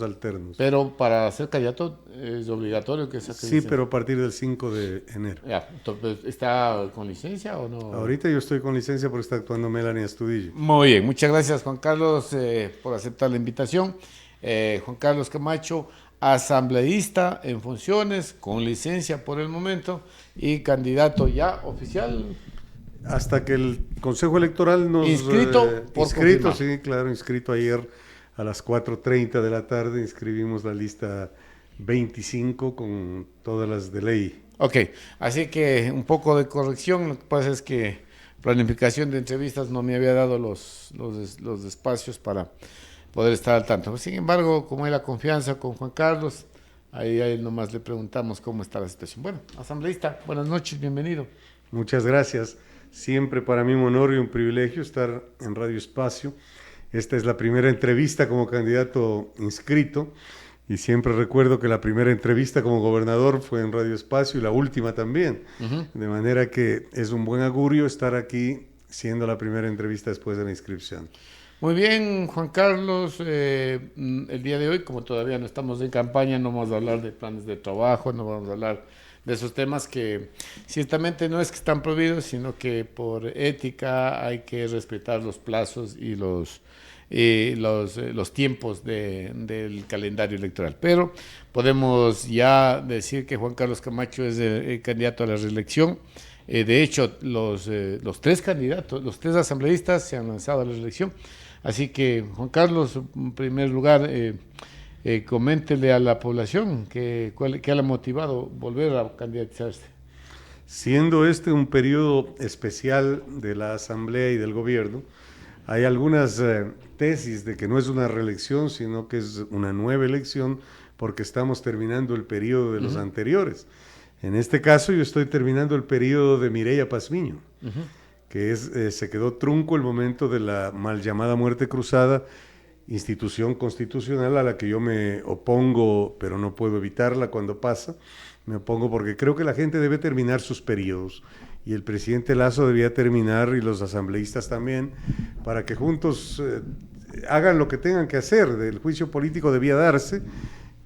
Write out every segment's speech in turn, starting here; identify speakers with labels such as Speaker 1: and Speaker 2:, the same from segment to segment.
Speaker 1: alternos.
Speaker 2: Pero para ser candidato es obligatorio que saque
Speaker 1: Sí,
Speaker 2: licencia.
Speaker 1: pero a partir del 5 de enero.
Speaker 2: Ya, entonces, ¿está con licencia o no?
Speaker 1: Ahorita yo estoy con licencia porque está actuando Melanie Astudillo.
Speaker 2: Muy bien, muchas gracias Juan Carlos por aceptar la invitación. Juan Carlos Camacho, asambleísta en funciones, con licencia por el momento y candidato ya oficial.
Speaker 1: Hasta que el Consejo Electoral nos...
Speaker 2: Inscrito por
Speaker 1: inscrito,
Speaker 2: confirmar.
Speaker 1: sí, claro, inscrito ayer a las 4:30 de la tarde, inscribimos la lista 25 con todas las de ley.
Speaker 2: Ok, así que un poco de corrección, lo que pasa es que planificación de entrevistas no me había dado los espacios para poder estar al tanto. Sin embargo, como hay la confianza con Juan Carlos, ahí nomás le preguntamos cómo está la situación. Bueno, asambleísta, buenas noches, bienvenido.
Speaker 1: Muchas gracias. Siempre para mí un honor y un privilegio estar en Radio Espacio. Esta es la primera entrevista como candidato inscrito y siempre recuerdo que la primera entrevista como gobernador fue en Radio Espacio y la última también. De manera que es un buen augurio estar aquí siendo la primera entrevista después de la inscripción.
Speaker 2: Muy bien, Juan Carlos, el día de hoy, como todavía no estamos en campaña, no vamos a hablar de planes de trabajo, no vamos a hablar de esos temas que ciertamente no es que están prohibidos, sino que por ética hay que respetar los plazos y los tiempos del calendario electoral. Pero podemos ya decir que Juan Carlos Camacho es el candidato a la reelección. De hecho, los tres candidatos, los tres asambleístas se han lanzado a la reelección. Así que, Juan Carlos, en primer lugar, coméntele a la población qué le ha motivado volver a candidatizarse.
Speaker 1: Siendo este un periodo especial de la Asamblea y del Gobierno, hay algunas tesis de que no es una reelección, sino que es una nueva elección porque estamos terminando el periodo de los anteriores. En este caso yo estoy terminando el periodo de Mireya Pazmiño, que se quedó trunco el momento de la mal llamada muerte cruzada, institución constitucional a la que yo me opongo, pero no puedo evitarla cuando pasa. Me opongo porque creo que la gente debe terminar sus periodos y el presidente Lasso debía terminar y los asambleístas también, para que juntos hagan lo que tengan que hacer. El juicio político debía darse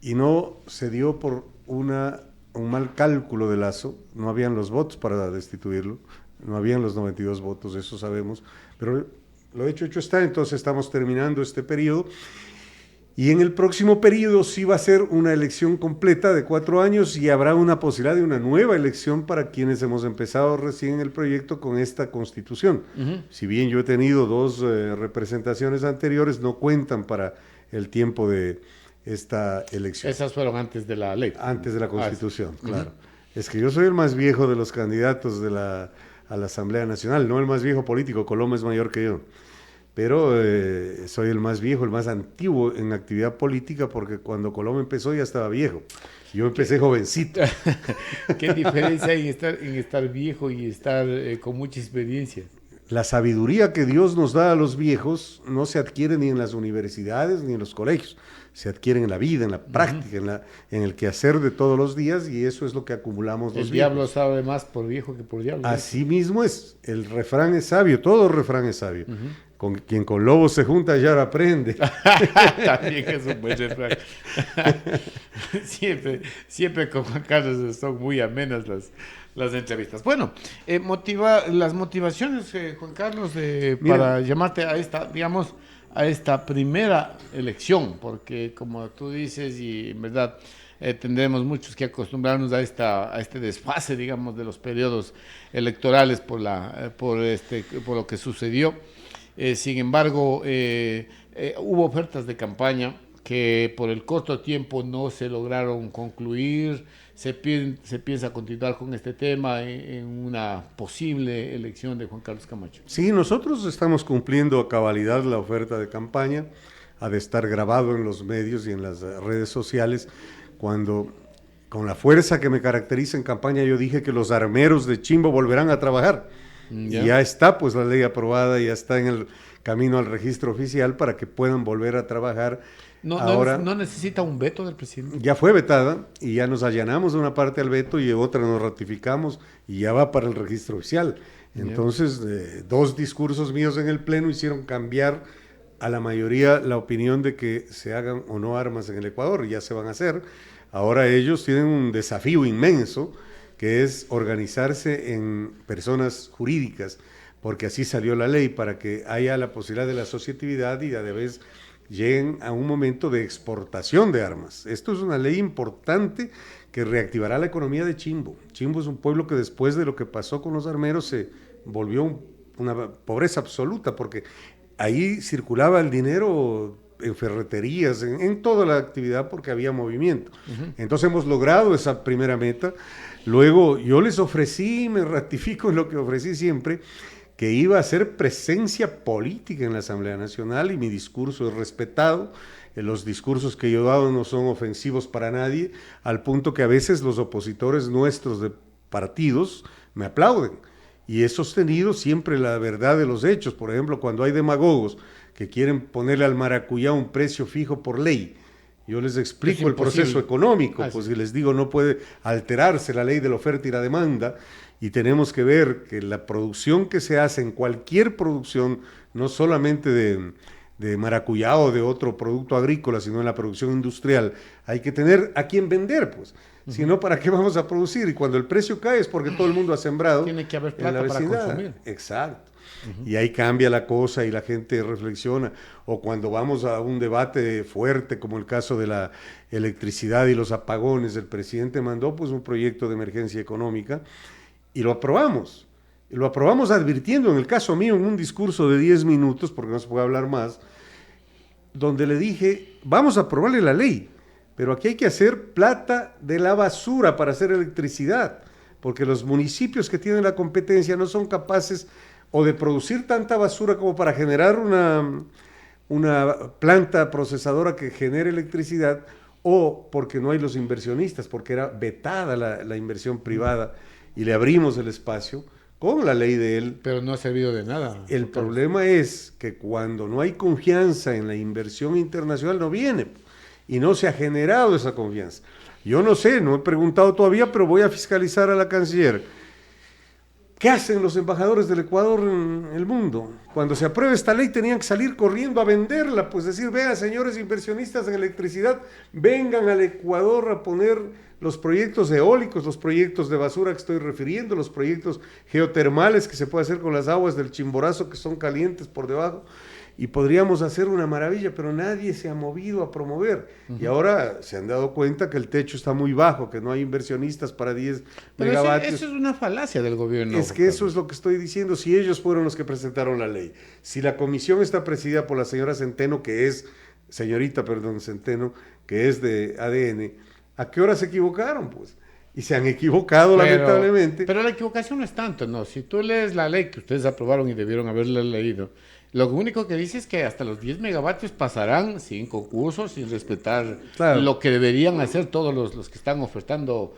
Speaker 1: y no se dio por un mal cálculo de Lasso. No habían los votos para destituirlo, no habían los 92 votos, eso sabemos, pero lo hecho está. Entonces estamos terminando este periodo y en el próximo periodo sí va a ser una elección completa de 4 años y habrá una posibilidad de una nueva elección para quienes hemos empezado recién el proyecto con esta constitución. Si bien yo he tenido 2 representaciones anteriores, no cuentan para el tiempo de esta elección.
Speaker 2: Esas fueron antes de la ley.
Speaker 1: Antes de la constitución, claro. Es que yo soy el más viejo de los candidatos a la Asamblea Nacional, no el más viejo político, Coloma es mayor que yo. Pero soy el más viejo, el más antiguo en actividad política, porque cuando Coloma empezó ya estaba viejo. Yo empecé jovencito.
Speaker 2: ¿Qué diferencia hay en estar viejo y estar con mucha experiencia?
Speaker 1: La sabiduría que Dios nos da a los viejos no se adquiere ni en las universidades ni en los colegios. Se adquiere en la vida, en la práctica, en el quehacer de todos los días, y eso es lo que acumulamos los
Speaker 2: El
Speaker 1: viejos.
Speaker 2: diablo sabe más por viejo que por diablo.
Speaker 1: Así mismo es. El refrán es sabio, todo refrán es sabio. Quien con lobos se junta ya aprende.
Speaker 2: También es un buen refrán. siempre con Juan Carlos son muy amenas las entrevistas. Bueno, las motivaciones, Juan Carlos, para llamarte a esta, digamos, a esta primera elección, porque como tú dices, y en verdad tendremos muchos que acostumbrarnos a este desfase, digamos, de los periodos electorales por lo que sucedió. Sin embargo, hubo ofertas de campaña que por el corto tiempo no se lograron concluir. Se piensa continuar con este tema en una posible elección de Juan Carlos Camacho.
Speaker 1: Sí, nosotros estamos cumpliendo a cabalidad la oferta de campaña, ha de estar grabado en los medios y en las redes sociales, cuando con la fuerza que me caracteriza en campaña yo dije que los armeros de Chimbo volverán a trabajar. Y ya está pues la ley aprobada, ya está en el camino al registro oficial para que puedan volver a trabajar. Ahora,
Speaker 2: no necesita un veto del presidente.
Speaker 1: Ya fue vetada y ya nos allanamos de una parte al veto y de otra nos ratificamos y ya va para el registro oficial. Entonces, 2 discursos míos en el Pleno hicieron cambiar a la mayoría la opinión de que se hagan o no armas en el Ecuador, y ya se van a hacer. Ahora ellos tienen un desafío inmenso, que es organizarse en personas jurídicas, porque así salió la ley, para que haya la posibilidad de la asociatividad y a la vez lleguen a un momento de exportación de armas. Esto es una ley importante que reactivará la economía de Chimbo. Chimbo es un pueblo que después de lo que pasó con los armeros se volvió una pobreza absoluta, porque ahí circulaba el dinero en ferreterías, en toda la actividad, porque había movimiento. Entonces hemos logrado esa primera meta. Luego yo les ofrecí, me ratifico en lo que ofrecí siempre, que iba a ser presencia política en la Asamblea Nacional, y mi discurso es respetado. Los discursos que yo he dado no son ofensivos para nadie, al punto que a veces los opositores nuestros de partidos me aplauden. Y he sostenido siempre la verdad de los hechos. Por ejemplo, cuando hay demagogos que quieren ponerle al maracuyá un precio fijo por ley, yo les explico el proceso económico, pues, y les digo, no puede alterarse la ley de la oferta y la demanda, y tenemos que ver que la producción que se hace en cualquier producción, no solamente de maracuyá o de otro producto agrícola, sino en la producción industrial, hay que tener a quién vender, pues. Si no, ¿para qué vamos a producir? Y cuando el precio cae es porque todo el mundo ha sembrado.
Speaker 2: Tiene que haber plata para consumir.
Speaker 1: Exacto. Y ahí cambia la cosa y la gente reflexiona. O cuando vamos a un debate fuerte, como el caso de la electricidad y los apagones, el presidente mandó pues un proyecto de emergencia económica y lo aprobamos. Y lo aprobamos advirtiendo, en el caso mío, en un discurso de 10 minutos, porque no se puede hablar más, donde le dije, vamos a aprobarle la ley, pero aquí hay que hacer plata de la basura para hacer electricidad, porque los municipios que tienen la competencia no son capaces o de producir tanta basura como para generar una planta procesadora que genere electricidad, o porque no hay los inversionistas, porque era vetada la inversión privada, y le abrimos el espacio con la ley de él.
Speaker 2: Pero no ha servido de nada.
Speaker 1: El problema es que cuando no hay confianza en la inversión internacional, no viene, y no se ha generado esa confianza. Yo no sé, no he preguntado todavía, pero voy a fiscalizar a la canciller. ¿Qué hacen los embajadores del Ecuador en el mundo? Cuando se apruebe esta ley tenían que salir corriendo a venderla, pues decir, vean señores inversionistas en electricidad, vengan al Ecuador a poner los proyectos eólicos, los proyectos de basura que estoy refiriendo, los proyectos geotermales que se puede hacer con las aguas del Chimborazo que son calientes por debajo, y podríamos hacer una maravilla, pero nadie se ha movido a promover. Y ahora se han dado cuenta que el techo está muy bajo, que no hay inversionistas para 10 megavatios.
Speaker 2: Eso es una falacia del gobierno.
Speaker 1: Es que eso es lo que estoy diciendo. Si ellos fueron los que presentaron la ley, si la comisión está presidida por la señora Centeno, Centeno, que es de ADN, ¿a qué hora se equivocaron, pues? Y se han equivocado, lamentablemente.
Speaker 2: Pero la equivocación no es tanto, ¿no? Si tú lees la ley que ustedes aprobaron y debieron haberla leído, lo único que dice es que hasta los 10 megavatios pasarán sin concursos, sin respetar lo que deberían hacer todos los que están ofertando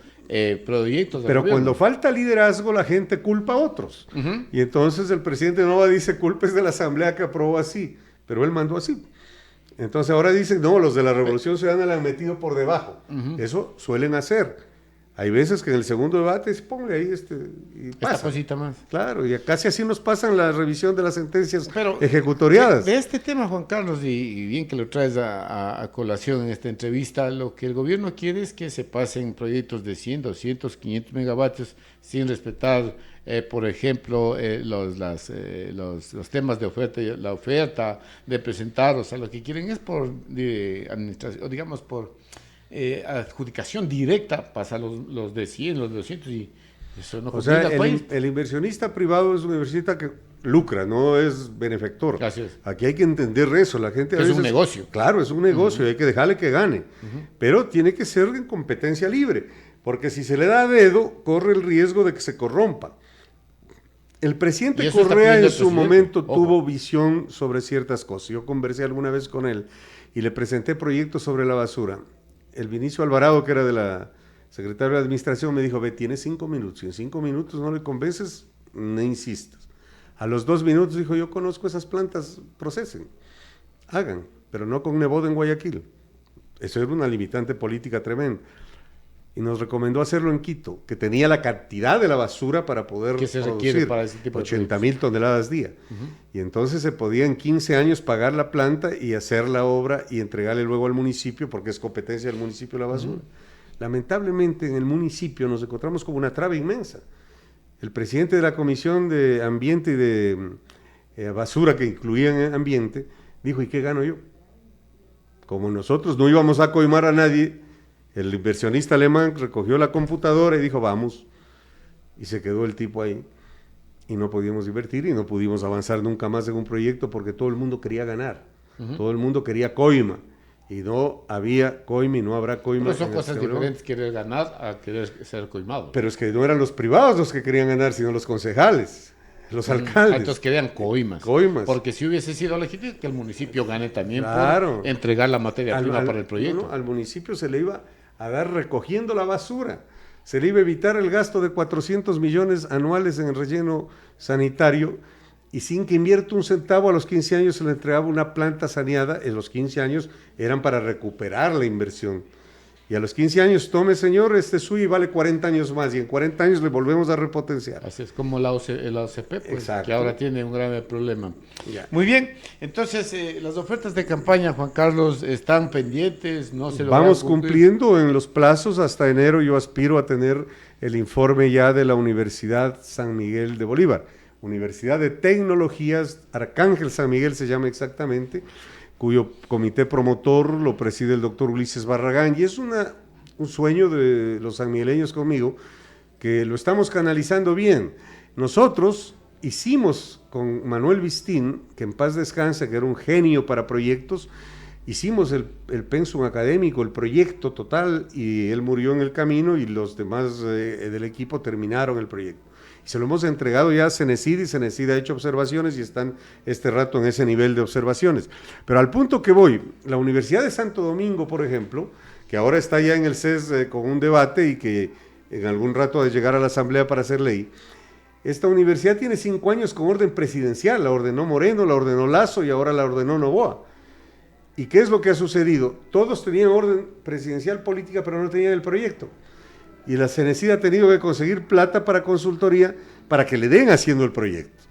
Speaker 2: proyectos.
Speaker 1: Pero cuando falta liderazgo, la gente culpa a otros. Y entonces el presidente Nova dice, culpes de la asamblea que aprobó así, pero él mandó así. Entonces ahora dicen, no, los de la Revolución Ciudadana la han metido por debajo. Eso suelen hacer. Hay veces que en el segundo debate se ponle ahí y pasa.
Speaker 2: Esta cosita más.
Speaker 1: Claro, y casi así nos pasan la revisión de las sentencias ejecutoriadas.
Speaker 2: De este tema, Juan Carlos, y bien que lo traes a colación en esta entrevista, lo que el gobierno quiere es que se pasen proyectos de 100, 200, 500 megavatios sin respetar, por ejemplo, los temas de oferta, la oferta de presentar, o sea, lo que quieren es por administración, digamos, por adjudicación directa, pasa los de 100, los de 200 y eso no
Speaker 1: conviene al país. El inversionista privado es un inversionista que lucra, no es benefactor.
Speaker 2: Gracias.
Speaker 1: Aquí hay que entender eso. La gente
Speaker 2: es un negocio.
Speaker 1: Claro, es un negocio, hay que dejarle que gane, pero tiene que ser en competencia libre, porque si se le da a dedo, corre el riesgo de que se corrompa. El presidente Correa en su momento tuvo visión sobre ciertas cosas. Yo conversé alguna vez con él y le presenté proyectos sobre la basura. El Vinicio Alvarado, que era de la secretaria de Administración, me dijo, tienes 5 minutos, si en 5 minutos no le convences, no insistas. A los 2 minutos dijo, yo conozco esas plantas, procesen, hagan, pero no con Nebot en Guayaquil. Eso era una limitante política tremenda. y nos recomendó hacerlo en Quito, que tenía la cantidad de la basura para poder
Speaker 2: que se requiere
Speaker 1: producir
Speaker 2: para ese tipo de
Speaker 1: 80,000 toneladas día. Y entonces se podía en 15 años pagar la planta y hacer la obra y entregarle luego al municipio, porque es competencia del municipio la basura. Lamentablemente en el municipio nos encontramos con una traba inmensa. El presidente de la Comisión de Ambiente y de Basura, que incluía en ambiente, dijo, ¿y qué gano yo? Como nosotros no íbamos a coimar a nadie, el inversionista alemán recogió la computadora y dijo, vamos. Y se quedó el tipo ahí. Y no podíamos invertir y no pudimos avanzar nunca más en un proyecto porque todo el mundo quería ganar. Todo el mundo quería coima. Y no había coima y no habrá coima.
Speaker 2: Pero son cosas diferentes, querer ganar a querer ser coimado.
Speaker 1: Pero es que no eran los privados los que querían ganar, sino los concejales, los alcaldes.
Speaker 2: Entonces querían coimas.
Speaker 1: Coimas.
Speaker 2: Porque si hubiese sido legítimo, que el municipio gane también
Speaker 1: claro.
Speaker 2: por entregar la materia prima para el proyecto.
Speaker 1: Al municipio se le iba a dar recogiendo la basura. Se le iba a evitar el gasto de 400 millones anuales en el relleno sanitario y sin que invierta un centavo a los 15 años se le entregaba una planta saneada. En los 15 años eran para recuperar la inversión. Y a los 15 años, tome señor, este suyo vale 40 años más y en 40 años le volvemos a repotenciar.
Speaker 2: Así es como la OCP, pues, que ahora tiene un grave problema.
Speaker 1: Ya.
Speaker 2: Muy bien, entonces las ofertas de campaña, Juan Carlos, están pendientes, no se lo
Speaker 1: vamos cumpliendo en los plazos. Hasta enero yo aspiro a tener el informe ya de la Universidad San Miguel de Bolívar, Universidad de Tecnologías Arcángel San Miguel se llama exactamente, cuyo comité promotor lo preside el doctor Ulises Barragán, y es un sueño de los sanmigueleños conmigo, que lo estamos canalizando bien. Nosotros hicimos con Manuel Vistín, que en paz descanse, que era un genio para proyectos, hicimos el pensum académico, el proyecto total, y él murió en el camino y los demás del equipo terminaron el proyecto. Y se lo hemos entregado ya a Cenecid y Cenecid ha hecho observaciones y están este rato en ese nivel de observaciones. Pero al punto que voy, la Universidad de Santo Domingo, por ejemplo, que ahora está ya en el CES con un debate y que en algún rato ha de llegar a la Asamblea para hacer ley, esta universidad tiene 5 años con orden presidencial, la ordenó Moreno, la ordenó Lasso y ahora la ordenó Noboa. ¿Y qué es lo que ha sucedido? Todos tenían orden presidencial política, pero no tenían el proyecto. Y la Cenecid ha tenido que conseguir plata para consultoría para que le den haciendo el proyecto.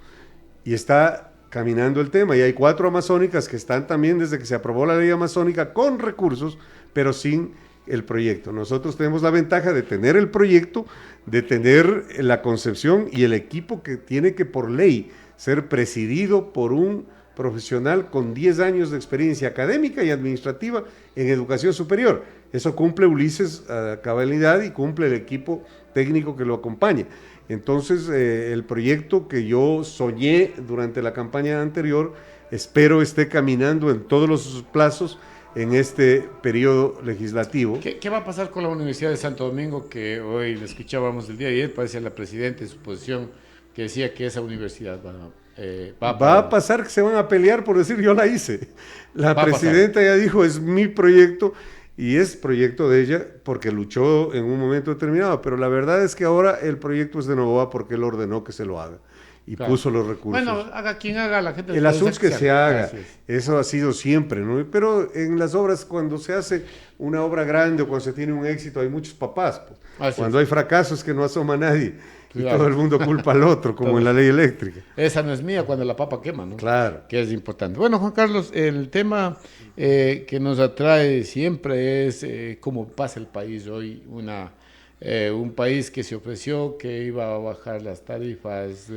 Speaker 1: Y está caminando el tema. Y hay 4 amazónicas que están también desde que se aprobó la ley amazónica con recursos, pero sin el proyecto. Nosotros tenemos la ventaja de tener el proyecto, de tener la concepción y el equipo que tiene que por ley ser presidido por un profesional con 10 años de experiencia académica y administrativa en educación superior. Eso cumple Ulises a cabalidad y cumple el equipo técnico que lo acompaña. Entonces, el proyecto que yo soñé durante la campaña anterior, espero esté caminando en todos los plazos en este periodo legislativo.
Speaker 2: ¿Qué va a pasar con la Universidad de Santo Domingo, que hoy le escuchábamos el día de ayer, parece la presidenta en su posición, que decía que esa universidad va
Speaker 1: a pasar que se van a pelear por decir yo la hice? La presidenta ya dijo, es mi proyecto, y es proyecto de ella porque luchó en un momento determinado, pero la verdad es que ahora el proyecto es de Noboa porque él ordenó que se lo haga y puso los recursos.
Speaker 2: Bueno, haga quien haga, la gente...
Speaker 1: El asunto es que se haga, eso ha sido siempre, ¿no? Pero en las obras, cuando se hace una obra grande o cuando se tiene un éxito, hay muchos papás, pues. Cuando hay fracasos que no asoma nadie y todo el mundo culpa al otro, como en la ley eléctrica.
Speaker 2: Esa no es mía cuando la papa quema, ¿no?
Speaker 1: Claro.
Speaker 2: Que es importante. Bueno, Juan Carlos, el tema que nos atrae siempre es cómo pasa el país hoy, un país que se ofreció que iba a bajar las tarifas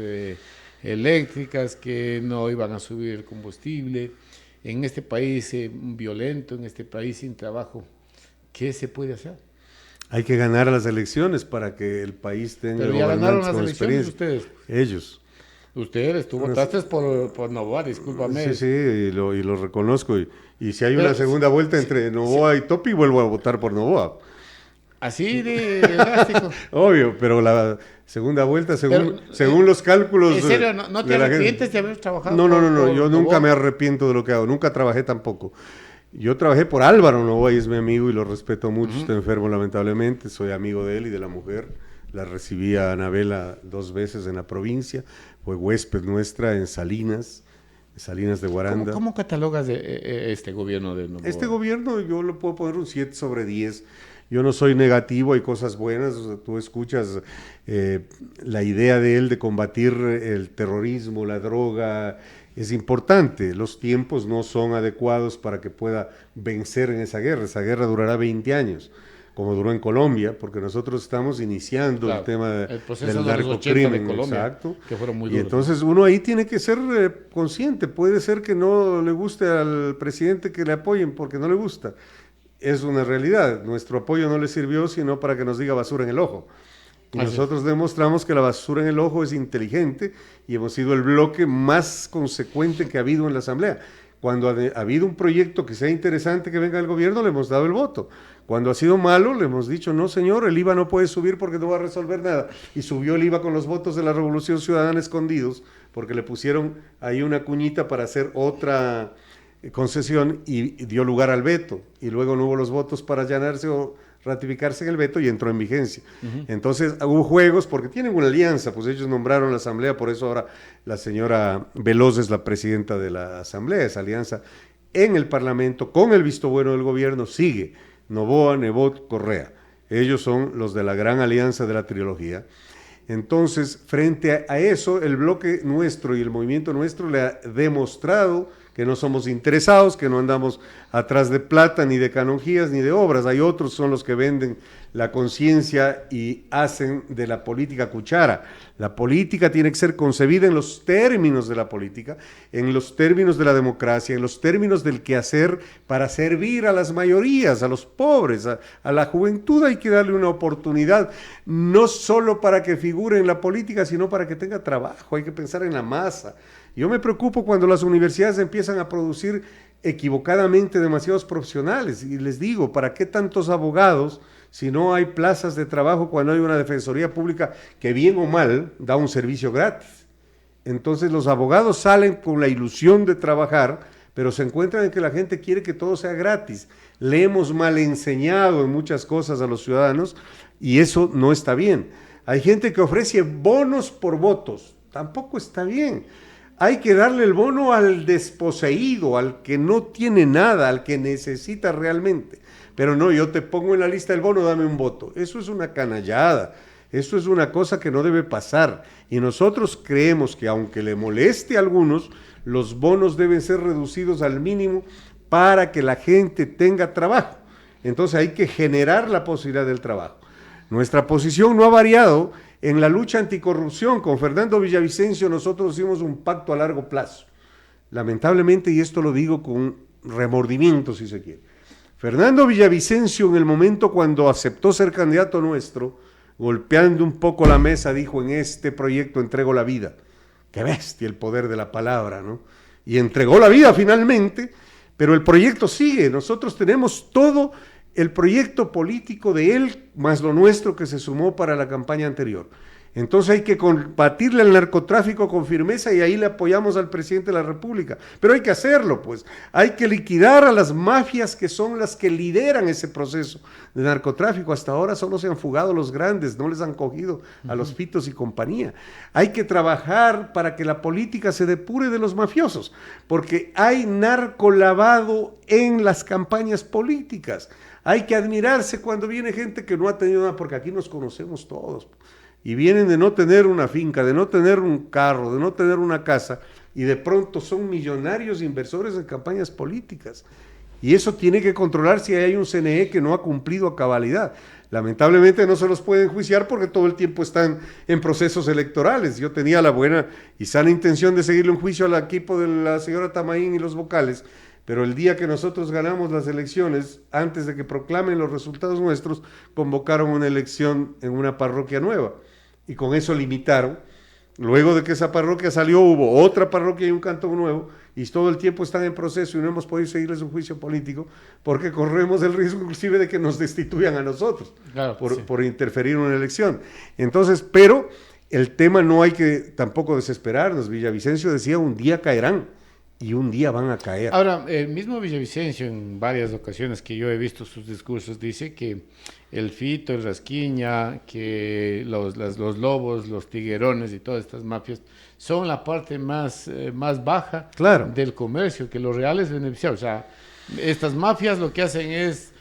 Speaker 2: eléctricas, que no iban a subir el combustible, en este país violento, en este país sin trabajo. ¿Qué se puede hacer?
Speaker 1: Hay que ganar las elecciones para que el país tenga...
Speaker 2: Pero ya ganaron las elecciones ustedes.
Speaker 1: Ellos.
Speaker 2: Ustedes, tú votaste por Noboa, discúlpame.
Speaker 1: Sí, y lo reconozco. Y si hay una segunda vuelta entre Noboa y Topi, vuelvo a votar por Noboa.
Speaker 2: Así de drástico.
Speaker 1: Obvio, pero la segunda vuelta, según los cálculos...
Speaker 2: ¿En serio? ¿No te arrepientes de haber trabajado?
Speaker 1: No, yo nunca me arrepiento de lo que hago. Nunca trabajé tampoco. Yo trabajé por Álvaro Noboa y es mi amigo y lo respeto mucho. Está enfermo lamentablemente, soy amigo de él y de la mujer. La recibí a Anabela 2 veces en la provincia. Fue huésped nuestra en Salinas de Guaranda.
Speaker 2: ¿Cómo catalogas este gobierno de Noboa?
Speaker 1: Este gobierno yo lo puedo poner un 7/10. Yo no soy negativo, hay cosas buenas. O sea, tú escuchas la idea de él de combatir el terrorismo, la droga, es importante. Los tiempos no son adecuados para que pueda vencer en esa guerra. Esa guerra durará 20 años, como duró en Colombia, porque nosotros estamos iniciando el tema del narcocrimen, de Colombia, exacto,
Speaker 2: que fueron muy
Speaker 1: duros. Y entonces uno ahí tiene que ser consciente. Puede ser que no le guste al presidente que le apoyen porque no le gusta. Es una realidad. Nuestro apoyo no le sirvió sino para que nos diga basura en el ojo. Y nosotros demostramos que la basura en el ojo es inteligente y hemos sido el bloque más consecuente que ha habido en la Asamblea. Cuando ha habido un proyecto que sea interesante que venga del gobierno, le hemos dado el voto. Cuando ha sido malo, le hemos dicho, no señor, el IVA no puede subir porque no va a resolver nada. Y subió el IVA con los votos de la Revolución Ciudadana escondidos, porque le pusieron ahí una cuñita para hacer otra concesión y dio lugar al veto. Y luego no hubo los votos para allanarse o ratificarse en el veto y entró en vigencia. Entonces hubo juegos porque tienen una alianza, pues ellos nombraron la asamblea, por eso ahora la señora Veloz es la presidenta de la asamblea. Esa alianza en el parlamento con el visto bueno del gobierno sigue. Noboa, Nebot, Correa. Ellos son los de la gran alianza de la trilogía. Entonces, frente a eso, el bloque nuestro y el movimiento nuestro le ha demostrado que no somos interesados, que no andamos atrás de plata, ni de canonjías, ni de obras. Hay otros son los que venden la conciencia y hacen de la política cuchara. La política tiene que ser concebida en los términos de la política, en los términos de la democracia, en los términos del quehacer para servir a las mayorías, a los pobres, a la juventud. Hay que darle una oportunidad, no solo para que figure en la política, sino para que tenga trabajo. Hay que pensar en la masa. Yo me preocupo cuando las universidades empiezan a producir equivocadamente demasiados profesionales y les digo, ¿para qué tantos abogados si no hay plazas de trabajo cuando hay una defensoría pública que bien o mal da un servicio gratis? Entonces los abogados salen con la ilusión de trabajar, pero se encuentran en que la gente quiere que todo sea gratis. Le hemos mal enseñado en muchas cosas a los ciudadanos y eso no está bien. Hay gente que ofrece bonos por votos, tampoco está bien. Hay que darle el bono al desposeído, al que no tiene nada, al que necesita realmente. Pero no, yo te pongo en la lista el bono, dame un voto. Eso es una canallada, eso es una cosa que no debe pasar. Y nosotros creemos que aunque le moleste a algunos, los bonos deben ser reducidos al mínimo para que la gente tenga trabajo. Entonces hay que generar la posibilidad del trabajo. Nuestra posición no ha variado. En la lucha anticorrupción con Fernando Villavicencio nosotros hicimos un pacto a largo plazo. Lamentablemente, y esto lo digo con remordimiento si se quiere, Fernando Villavicencio en el momento cuando aceptó ser candidato nuestro, golpeando un poco la mesa, dijo: en este proyecto entrego la vida. Qué bestia el poder de la palabra, ¿no? Y entregó la vida finalmente, pero el proyecto sigue. Nosotros tenemos todo el proyecto político de él, más lo nuestro que se sumó para la campaña anterior. Entonces hay que combatirle al narcotráfico con firmeza y ahí le apoyamos al presidente de la República. Pero hay que hacerlo, pues. Hay que liquidar a las mafias que son las que lideran ese proceso de narcotráfico. Hasta ahora solo se han fugado los grandes, no les han cogido a los Pitos y compañía. Hay que trabajar para que la política se depure de los mafiosos, porque hay narcolavado en las campañas políticas. Hay que admirarse cuando viene gente que no ha tenido nada, porque aquí nos conocemos todos. Y vienen de no tener una finca, de no tener un carro, de no tener una casa, y de pronto son millonarios inversores en campañas políticas. Y eso tiene que controlar si hay un CNE que no ha cumplido a cabalidad. Lamentablemente no se los puede enjuiciar porque todo el tiempo están en procesos electorales. Yo tenía la buena y sana intención de seguirle un juicio al equipo de la señora Tamaín y los vocales, pero el día que nosotros ganamos las elecciones, antes de que proclamen los resultados nuestros, convocaron una elección en una parroquia nueva. Y con eso limitaron. Luego de que esa parroquia salió, hubo otra parroquia y un cantón nuevo, y todo el tiempo están en proceso y no hemos podido seguirles un juicio político, porque corremos el riesgo inclusive de que nos destituyan a nosotros, claro, por interferir en una elección. Entonces, pero el tema no hay que tampoco desesperarnos. Villavicencio decía: un día caerán, y un día van a caer.
Speaker 2: Ahora, el mismo Villavicencio, en varias ocasiones que yo he visto sus discursos, dice que el Fito, el Rasquiña, que los lobos, los tiguerones y todas estas mafias son la parte más baja, claro, del comercio, que los reales beneficiarios. O sea, estas mafias lo que hacen es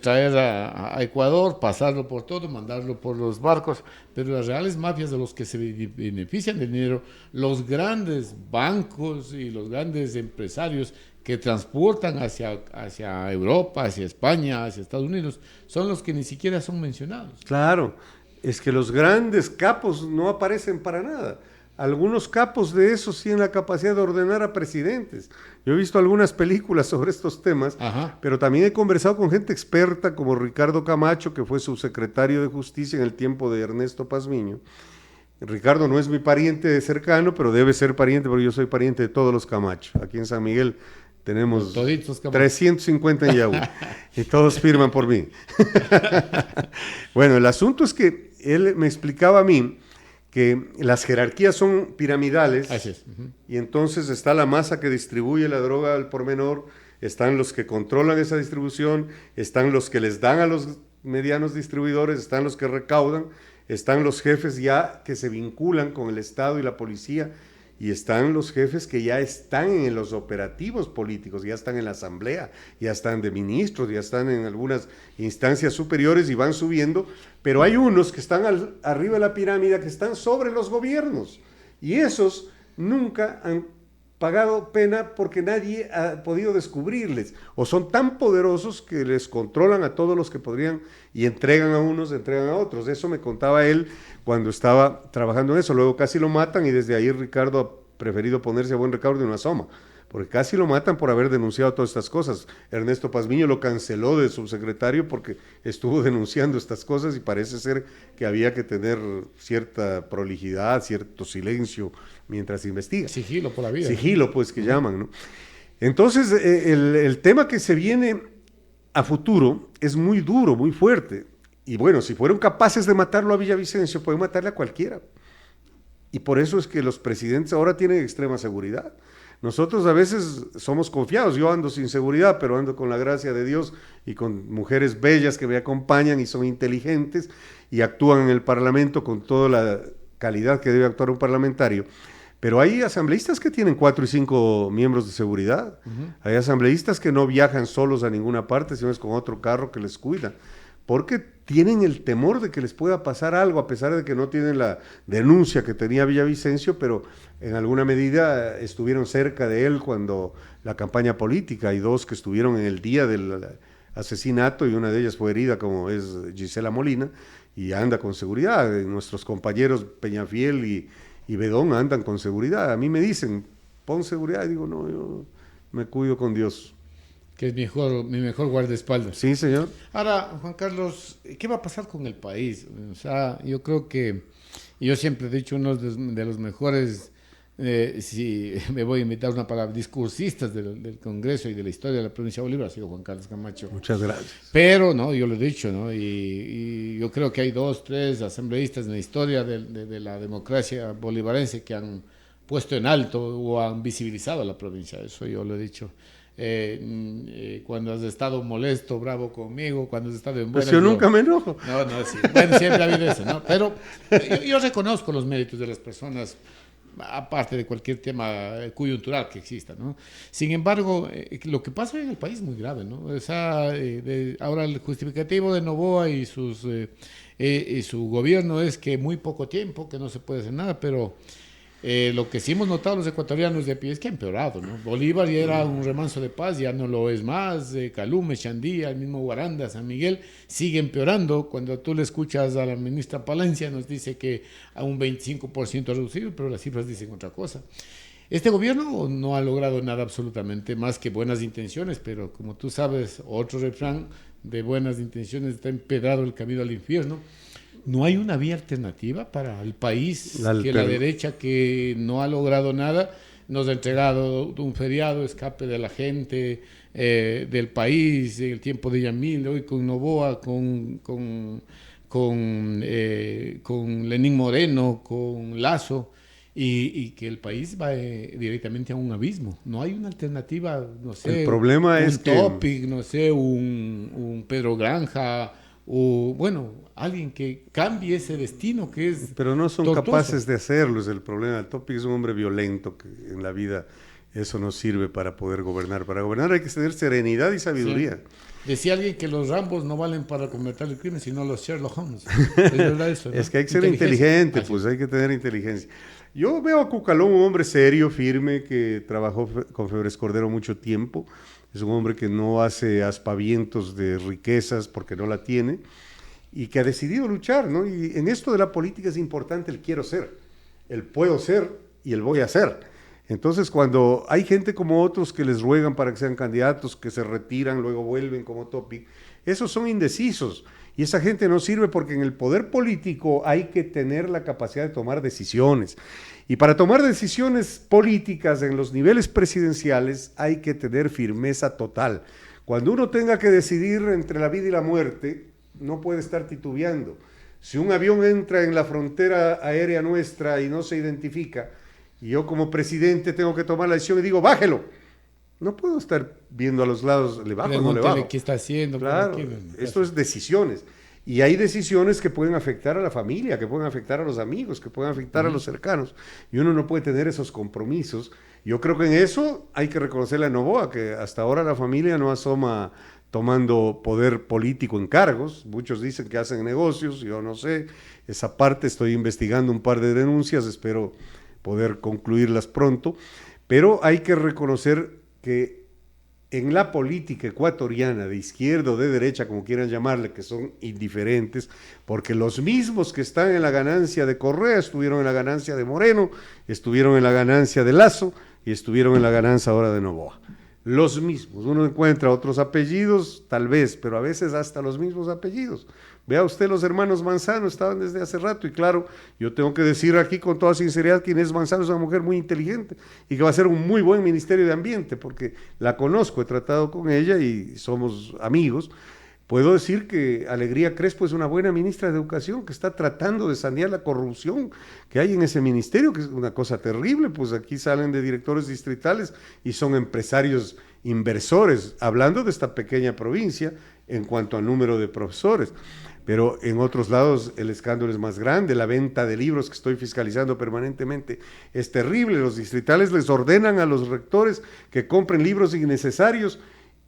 Speaker 2: traer a Ecuador, pasarlo por todo, mandarlo por los barcos, pero las reales mafias de los que se benefician del dinero, los grandes bancos y los grandes empresarios que transportan hacia Europa, hacia España, hacia Estados Unidos, son los que ni siquiera son mencionados.
Speaker 1: Claro, es que los grandes capos no aparecen para nada. Algunos capos de esos tienen la capacidad de ordenar a presidentes. Yo he visto algunas películas sobre estos temas,
Speaker 2: Ajá.
Speaker 1: pero también he conversado con gente experta como Ricardo Camacho, que fue subsecretario de Justicia en el tiempo de Ernesto Pazmiño. Ricardo no es mi pariente cercano, pero debe ser pariente porque yo soy pariente de todos los Camacho. Aquí en San Miguel tenemos 350 en Yahoo y todos firman por mí. Bueno, el asunto es que él me explicaba a mí que las jerarquías son piramidales.
Speaker 2: Así es. Uh-huh.
Speaker 1: Y entonces está la masa que distribuye la droga al por menor, están los que controlan esa distribución, están los que les dan a los medianos distribuidores, están los que recaudan, están los jefes ya que se vinculan con el Estado y la policía, y están los jefes que ya están en los operativos políticos, ya están en la asamblea, ya están de ministros, ya están en algunas instancias superiores y van subiendo, pero hay unos que están arriba de la pirámide, que están sobre los gobiernos, y esos nunca han pagado pena porque nadie ha podido descubrirles, o son tan poderosos que les controlan a todos los que podrían y entregan a unos, entregan a otros. Eso me contaba él cuando estaba trabajando en eso. Luego casi lo matan y desde ahí Ricardo ha preferido ponerse a buen recaudo de una soma, porque casi lo matan por haber denunciado todas estas cosas. Ernesto Pazmiño lo canceló de subsecretario porque estuvo denunciando estas cosas y parece ser que había que tener cierta prolijidad, cierto silencio mientras se investiga.
Speaker 2: Sigilo por la vida.
Speaker 1: Sigilo, pues, que llaman, ¿no? Entonces, el tema que se viene a futuro es muy duro, muy fuerte. Y bueno, si fueron capaces de matarlo a Villavicencio, pueden matarle a cualquiera. Y por eso es que los presidentes ahora tienen extrema seguridad. Nosotros a veces somos confiados, yo ando sin seguridad, pero ando con la gracia de Dios y con mujeres bellas que me acompañan y son inteligentes y actúan en el Parlamento con toda la calidad que debe actuar un parlamentario. Pero hay asambleístas que tienen 4 y 5 miembros de seguridad. Uh-huh. Hay asambleístas que no viajan solos a ninguna parte, sino es con otro carro que les cuida, porque tienen el temor de que les pueda pasar algo, a pesar de que no tienen la denuncia que tenía Villavicencio, pero en alguna medida estuvieron cerca de él cuando la campaña política. Hay 2 que estuvieron en el día del asesinato y una de ellas fue herida, como es Gisela Molina, y anda con seguridad. Nuestros compañeros Peñafiel y Bedón andan con seguridad. A mí me dicen, pon seguridad, y digo, no, yo me cuido con Dios.
Speaker 2: Que es mi mejor guardaespaldas.
Speaker 1: Sí, señor.
Speaker 2: Ahora, Juan Carlos, ¿qué va a pasar con el país? O sea, yo creo que, yo siempre he dicho, uno de los mejores, si me voy a invitar una palabra, discursistas del Congreso y de la historia de la provincia de Bolívar, ha sido Juan Carlos Camacho.
Speaker 1: Muchas gracias.
Speaker 2: Pero, no, yo lo he dicho, ¿no? Y yo creo que hay 2, 3 asambleístas en la historia de la democracia bolivarense que han puesto en alto o han visibilizado a la provincia. Eso yo lo he dicho. Cuando has estado molesto, bravo conmigo, cuando has estado en buenas...
Speaker 1: Pues yo nunca me enojo.
Speaker 2: No, sí. Bueno, siempre ha habido eso, ¿no? Pero yo reconozco los méritos de las personas, aparte de cualquier tema coyuntural que exista, ¿no? Sin embargo, lo que pasa en el país es muy grave, ¿no? O sea, ahora el justificativo de Noboa y su gobierno es que muy poco tiempo, que no se puede hacer nada, pero... lo que sí hemos notado los ecuatorianos de a pie es que ha empeorado, ¿no? Bolívar ya era un remanso de paz, ya no lo es más. Calume, Chandía, el mismo Guaranda, San Miguel, sigue empeorando. Cuando tú le escuchas a la ministra Palencia, nos dice que a un 25% ha reducido, pero las cifras dicen otra cosa. Este gobierno no ha logrado nada absolutamente más que buenas intenciones, pero como tú sabes, otro refrán de buenas intenciones está empedrado el camino al infierno. ¿No hay una vía alternativa para el país que la derecha, que no ha logrado nada, nos ha entregado un feriado, escape de la gente del país, en el tiempo de Yamil, hoy con Noboa, con Lenín Moreno, con Lazo, y que el país va directamente a un abismo? No hay una alternativa, no sé,
Speaker 1: el problema es
Speaker 2: Topic, no sé, un Pedro Granja, o bueno, alguien que cambie ese destino que es
Speaker 1: pero no son
Speaker 2: tortuoso.
Speaker 1: Capaces de hacerlo, es el problema. El Topic es un hombre violento que en la vida eso no sirve para poder gobernar. Para gobernar hay que tener serenidad y sabiduría.
Speaker 2: Sí. Decía alguien que los Rambos no valen para cometer el crimen, sino los Sherlock Holmes. Es verdad eso, ¿no?
Speaker 1: Es que hay que ser inteligente, pues hay que tener inteligencia. Yo veo a Cucalón un hombre serio, firme, que trabajó con Febres Cordero mucho tiempo. Es un hombre que no hace aspavientos de riquezas porque no la tiene y que ha decidido luchar, ¿no? Y en esto de la política es importante el quiero ser, el puedo ser y el voy a ser. Entonces, cuando hay gente como otros que les ruegan para que sean candidatos, que se retiran, luego vuelven como topic, esos son indecisos. Y esa gente no sirve porque en el poder político hay que tener la capacidad de tomar decisiones. Y para tomar decisiones políticas en los niveles presidenciales hay que tener firmeza total. Cuando uno tenga que decidir entre la vida y la muerte, no puede estar titubeando. Si un avión entra en la frontera aérea nuestra y no se identifica, y yo como presidente tengo que tomar la decisión y digo, bájelo. No puedo estar viendo a los lados, ¿le bajo o no le bajo?
Speaker 2: ¿Qué está haciendo?
Speaker 1: Claro, esto es decisiones. Y hay decisiones que pueden afectar a la familia, que pueden afectar a los amigos, que pueden afectar a los cercanos. Y uno no puede tener esos compromisos. Yo creo que en eso hay que reconocerle a Noboa, que hasta ahora la familia no asoma tomando poder político en cargos. Muchos dicen que hacen negocios, yo no sé. Esa parte estoy investigando un par de denuncias, espero poder concluirlas pronto. Pero hay que reconocer que en la política ecuatoriana, de izquierda o de derecha, como quieran llamarle, que son indiferentes, porque los mismos que están en la ganancia de Correa estuvieron en la ganancia de Moreno, estuvieron en la ganancia de Lasso y estuvieron en la ganancia ahora de Noboa. Los mismos. Uno encuentra otros apellidos, tal vez, pero a veces hasta los mismos apellidos. Vea usted, los hermanos Manzano estaban desde hace rato, y claro, yo tengo que decir aquí con toda sinceridad que Inés Manzano es una mujer muy inteligente y que va a ser un muy buen Ministerio de Ambiente, porque la conozco, he tratado con ella y somos amigos. Puedo decir que Alegría Crespo es una buena ministra de Educación que está tratando de sanear la corrupción que hay en ese ministerio, que es una cosa terrible, pues aquí salen de directores distritales y son empresarios inversores, hablando de esta pequeña provincia en cuanto al número de profesores. Pero en otros lados el escándalo es más grande, la venta de libros que estoy fiscalizando permanentemente es terrible, los distritales les ordenan a los rectores que compren libros innecesarios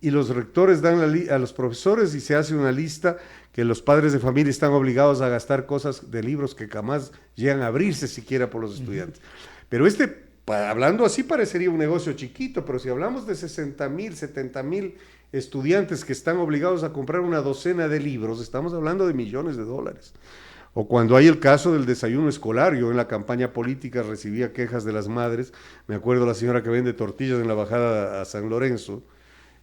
Speaker 1: y los rectores dan a los profesores y se hace una lista que los padres de familia están obligados a gastar cosas de libros que jamás llegan a abrirse siquiera por los estudiantes. Pero hablando así parecería un negocio chiquito, pero si hablamos de 60,000, 70,000 estudiantes que están obligados a comprar una docena de libros, estamos hablando de millones de dólares. O cuando hay el caso del desayuno escolar, yo en la campaña política recibía quejas de las madres, me acuerdo la señora que vende tortillas en la bajada a San Lorenzo,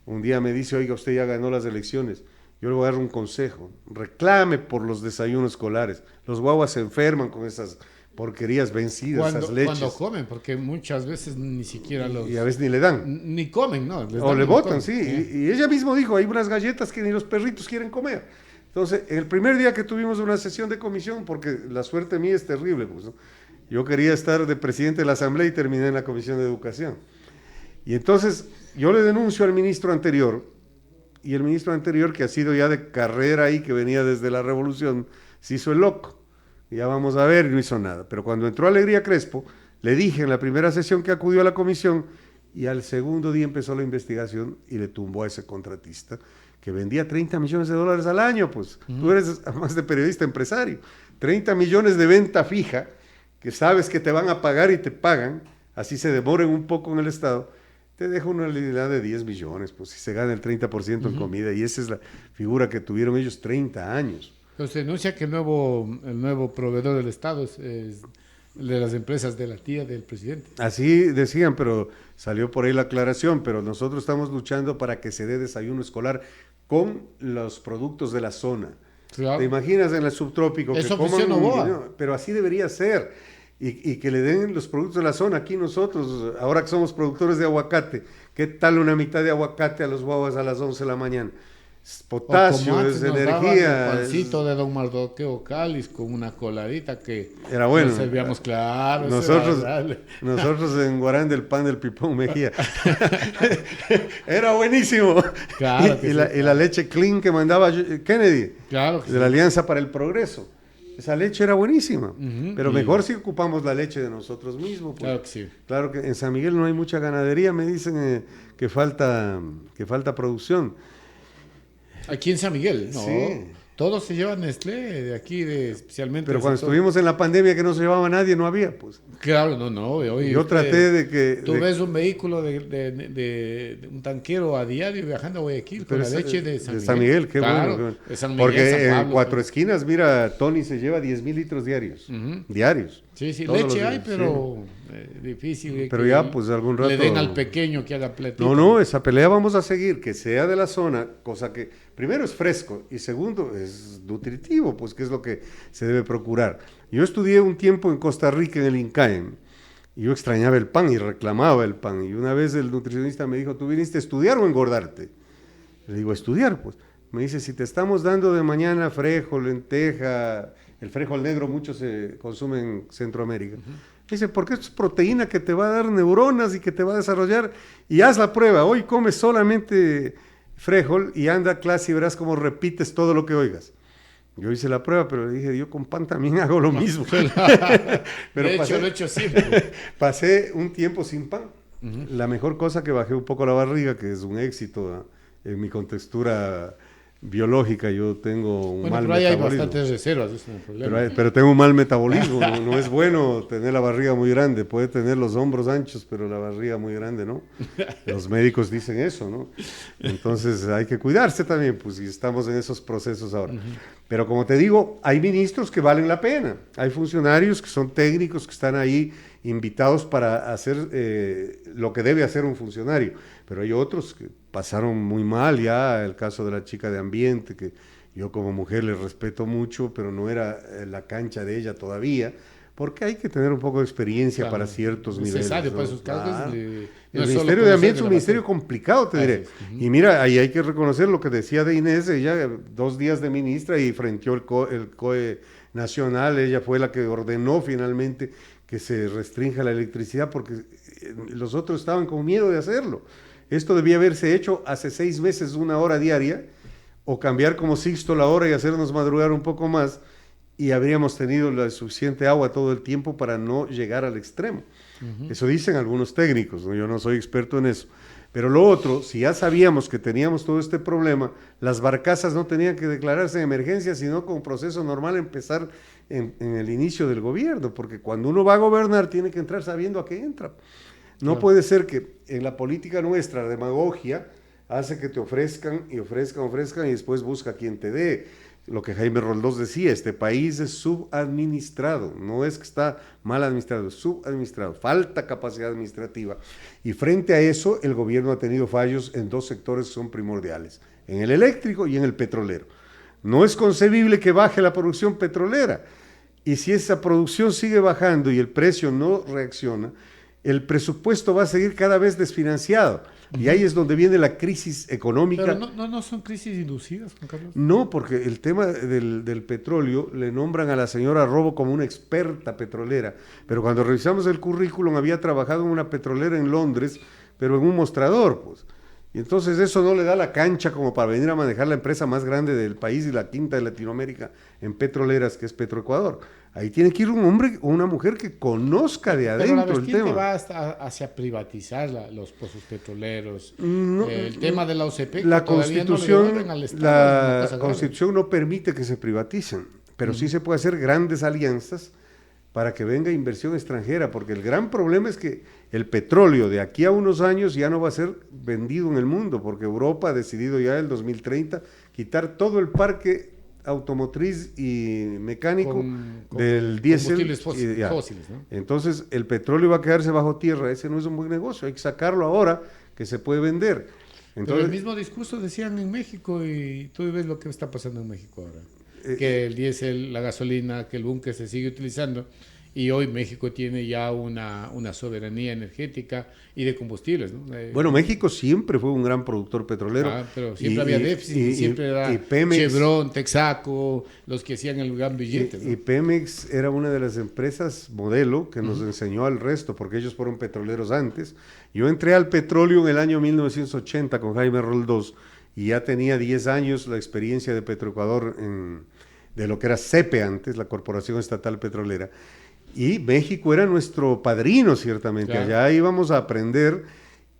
Speaker 1: un día me dice, oiga, usted ya ganó las elecciones, yo le voy a dar un consejo, reclame por los desayunos escolares, los guaguas se enferman con esas porquerías vencidas, esas leches.
Speaker 2: Cuando comen, porque muchas veces ni siquiera los...
Speaker 1: Y a veces ni le dan.
Speaker 2: Ni comen, ¿no?
Speaker 1: O le botan, sí. Y ella mismo dijo, hay unas galletas que ni los perritos quieren comer. Entonces, el primer día que tuvimos una sesión de comisión, porque la suerte mía es terrible, pues, ¿no? Yo quería estar de presidente de la Asamblea y terminé en la Comisión de Educación. Y entonces, yo le denuncio al ministro anterior, y el ministro anterior, que ha sido ya de carrera ahí, que venía desde la Revolución, se hizo el loco. Ya vamos a ver, y no hizo nada. Pero cuando entró Alegría Crespo, le dije en la primera sesión que acudió a la comisión, y al segundo día empezó la investigación y le tumbó a ese contratista que vendía 30 millones de dólares al año, pues tú eres, además de periodista, empresario. 30 millones de venta fija, que sabes que te van a pagar y te pagan, así se demoren un poco en el Estado, te deja una utilidad de 10 millones, pues si se gana el 30% en comida, y esa es la figura que tuvieron ellos 30 años.
Speaker 2: Entonces denuncia que el nuevo proveedor del Estado es de las empresas de la tía del presidente.
Speaker 1: Así decían, pero salió por ahí la aclaración, pero nosotros estamos luchando para que se dé desayuno escolar con los productos de la zona. Claro. ¿Te imaginas en el subtrópico que coman no, pero así debería ser, y que le den los productos de la zona? Aquí nosotros, ahora que somos productores de aguacate, ¿qué tal una mitad de aguacate a los guaguas a las 11 de la mañana? Es potasio, es energía.
Speaker 2: El pancito de don Mardoqueo Cáliz con una coladita que
Speaker 1: era bueno.
Speaker 2: Nos servíamos, claro.
Speaker 1: Nosotros en Guarán el pan del Pipón Mejía. Era buenísimo. Claro y la leche clean que mandaba Kennedy,
Speaker 2: claro que
Speaker 1: de la Alianza para el Progreso. Esa leche era buenísima, pero
Speaker 2: y-
Speaker 1: mejor si ocupamos la leche de nosotros mismos. Pues.
Speaker 2: Claro que sí.
Speaker 1: Claro que en San Miguel no hay mucha ganadería, me dicen que falta producción.
Speaker 2: Aquí en San Miguel, no.
Speaker 1: Sí.
Speaker 2: Todos se llevan Nestlé de aquí, especialmente.
Speaker 1: Pero
Speaker 2: del
Speaker 1: cuando
Speaker 2: sector.
Speaker 1: estuvimos en la pandemia que no se llevaba nadie, no había, pues.
Speaker 2: Claro, no. Oye,
Speaker 1: Yo traté de que...
Speaker 2: Tú
Speaker 1: de-
Speaker 2: ves un vehículo de un tanquero a diario viajando a Guayaquil con
Speaker 1: pero
Speaker 2: la leche de San Miguel.
Speaker 1: San Miguel, qué
Speaker 2: Claro,
Speaker 1: bueno. Qué bueno.
Speaker 2: de San Miguel,
Speaker 1: Porque
Speaker 2: San
Speaker 1: en
Speaker 2: Pablo,
Speaker 1: Cuatro
Speaker 2: sí.
Speaker 1: Esquinas, mira, Tony se lleva 10,000 litros diarios. Diarios.
Speaker 2: Sí,
Speaker 1: Todos los
Speaker 2: leche hay,
Speaker 1: días,
Speaker 2: pero difícil.
Speaker 1: Pero
Speaker 2: que
Speaker 1: ya, pues, algún rato-
Speaker 2: Le den al pequeño que haga platito.
Speaker 1: No, esa pelea vamos a seguir, que sea de la zona, cosa que primero es fresco y segundo es nutritivo, pues que es lo que se debe procurar. Yo estudié un tiempo en Costa Rica en el INCAEM y yo extrañaba el pan y reclamaba el pan y una vez el nutricionista me dijo, ¿tú viniste a estudiar o a engordarte? Le digo, a estudiar, pues. Me dice, si te estamos dando de mañana frijol, lenteja, el frijol negro mucho se consume en Centroamérica. Dice, porque esto es proteína que te va a dar neuronas y que te va a desarrollar. Y haz la prueba, hoy comes solamente frijol y anda a clase y verás cómo repites todo lo que oigas. Yo hice la prueba, pero le dije, yo con pan también hago lo mismo. Pero
Speaker 2: Lo he hecho siempre.
Speaker 1: pasé un tiempo sin pan. La mejor cosa que bajé un poco la barriga, que es un éxito en mi contextura biológica. Yo tengo un
Speaker 2: Bueno,
Speaker 1: mal
Speaker 2: pero ahí hay
Speaker 1: metabolismo.
Speaker 2: bastantes reservas, eso no es problema.
Speaker 1: Pero tengo un mal metabolismo, no es bueno tener la barriga muy grande, puede tener los hombros anchos, pero la barriga muy grande, ¿no? Los médicos dicen eso, ¿no? Entonces hay que cuidarse también, pues, y estamos en esos procesos ahora. Pero como te digo, hay ministros que valen la pena, hay funcionarios que son técnicos, que están ahí invitados para hacer lo que debe hacer un funcionario, pero hay otros que pasaron muy mal ya, el caso de la chica de ambiente, que yo como mujer le respeto mucho, pero no era la cancha de ella todavía, porque hay que tener un poco de experiencia
Speaker 2: Claro,
Speaker 1: para ciertos niveles.
Speaker 2: necesario
Speaker 1: ¿no?
Speaker 2: para esos casos.
Speaker 1: Claro.
Speaker 2: No
Speaker 1: El
Speaker 2: es solo
Speaker 1: Ministerio de
Speaker 2: conocer
Speaker 1: Ambiente es
Speaker 2: de
Speaker 1: un
Speaker 2: la
Speaker 1: ministerio
Speaker 2: materia.
Speaker 1: complicado, te diré.
Speaker 2: Así es.
Speaker 1: Y mira, ahí hay que reconocer lo que decía de Inés, ella 2 días de ministra y frenteó el COE nacional, ella fue la que ordenó finalmente que se restrinja la electricidad porque los otros estaban con miedo de hacerlo. Esto debía haberse hecho hace 6 meses, 1 hora diaria, o cambiar como Sixto la hora y hacernos madrugar un poco más, y habríamos tenido la suficiente agua todo el tiempo para no llegar al extremo. Eso dicen algunos técnicos, ¿no? Yo no soy experto en eso. Pero lo otro, si ya sabíamos que teníamos todo este problema, las barcazas no tenían que declararse en emergencia, sino con proceso normal empezar en el inicio del gobierno, porque cuando uno va a gobernar tiene que entrar sabiendo a qué entra. No
Speaker 2: Claro.
Speaker 1: puede ser que en la política nuestra, la demagogia hace que te ofrezcan y ofrezcan y después busca quien te dé. Lo que Jaime Roldós decía, este país es subadministrado, no es que está mal administrado, es subadministrado, falta capacidad administrativa. Y frente a eso, el gobierno ha tenido fallos en 2 sectores que son primordiales, en el eléctrico y en el petrolero. No es concebible que baje la producción petrolera, y si esa producción sigue bajando y el precio no reacciona, el presupuesto va a seguir cada vez desfinanciado. Y ahí es donde viene la crisis económica.
Speaker 2: Pero no son crisis inducidas, Juan Carlos.
Speaker 1: No, porque el tema del petróleo, le nombran a la señora Robo como una experta petrolera, pero cuando revisamos el currículum había trabajado en una petrolera en Londres, pero en un mostrador, pues. Y entonces eso no le da la cancha como para venir a manejar la empresa más grande del país y la quinta de Latinoamérica en petroleras, que es Petroecuador. Ahí tiene que ir un hombre o una mujer que conozca de
Speaker 2: Pero la
Speaker 1: adentro el
Speaker 2: vertiente
Speaker 1: tema.
Speaker 2: va hacia privatizar los pozos petroleros.
Speaker 1: No,
Speaker 2: El tema de la OCP,
Speaker 1: la
Speaker 2: que todavía no le
Speaker 1: Constitución,
Speaker 2: devuelven al Estado, es una
Speaker 1: la
Speaker 2: cosa grave.
Speaker 1: Constitución no permite que se privaticen, pero sí se puede hacer grandes alianzas para que venga inversión extranjera, porque el gran problema es que el petróleo de aquí a unos años ya no va a ser vendido en el mundo, porque Europa ha decidido ya el 2030 quitar todo el parque automotriz y mecánico
Speaker 2: Con
Speaker 1: del diésel.
Speaker 2: combustibles
Speaker 1: Ya.
Speaker 2: fósiles, ¿no?
Speaker 1: Entonces el petróleo va a quedarse bajo tierra, ese no es un buen negocio, hay que sacarlo ahora que se puede vender.
Speaker 2: Pero
Speaker 1: Entonces,
Speaker 2: el mismo discurso decían en México y tú ves lo que está pasando en México ahora.
Speaker 1: Eh,
Speaker 2: Que el diésel, la gasolina, que el búnker se sigue utilizando y hoy México tiene ya una soberanía energética y de combustibles, ¿no?
Speaker 1: bueno, México siempre fue un gran productor petrolero.
Speaker 2: Pero siempre había déficit, y siempre era
Speaker 1: y Pemex,
Speaker 2: Chevron, Texaco, los que hacían el gran billete, ¿no?
Speaker 1: y Pemex era una de las empresas modelo que nos enseñó al resto, porque ellos fueron petroleros antes. Yo entré al petróleo en el año 1980 con Jaime Roldós y ya tenía 10 años la experiencia de Petroecuador de lo que era CEPE antes, la Corporación Estatal Petrolera, y México era nuestro padrino, ciertamente. Claro. Allá íbamos a aprender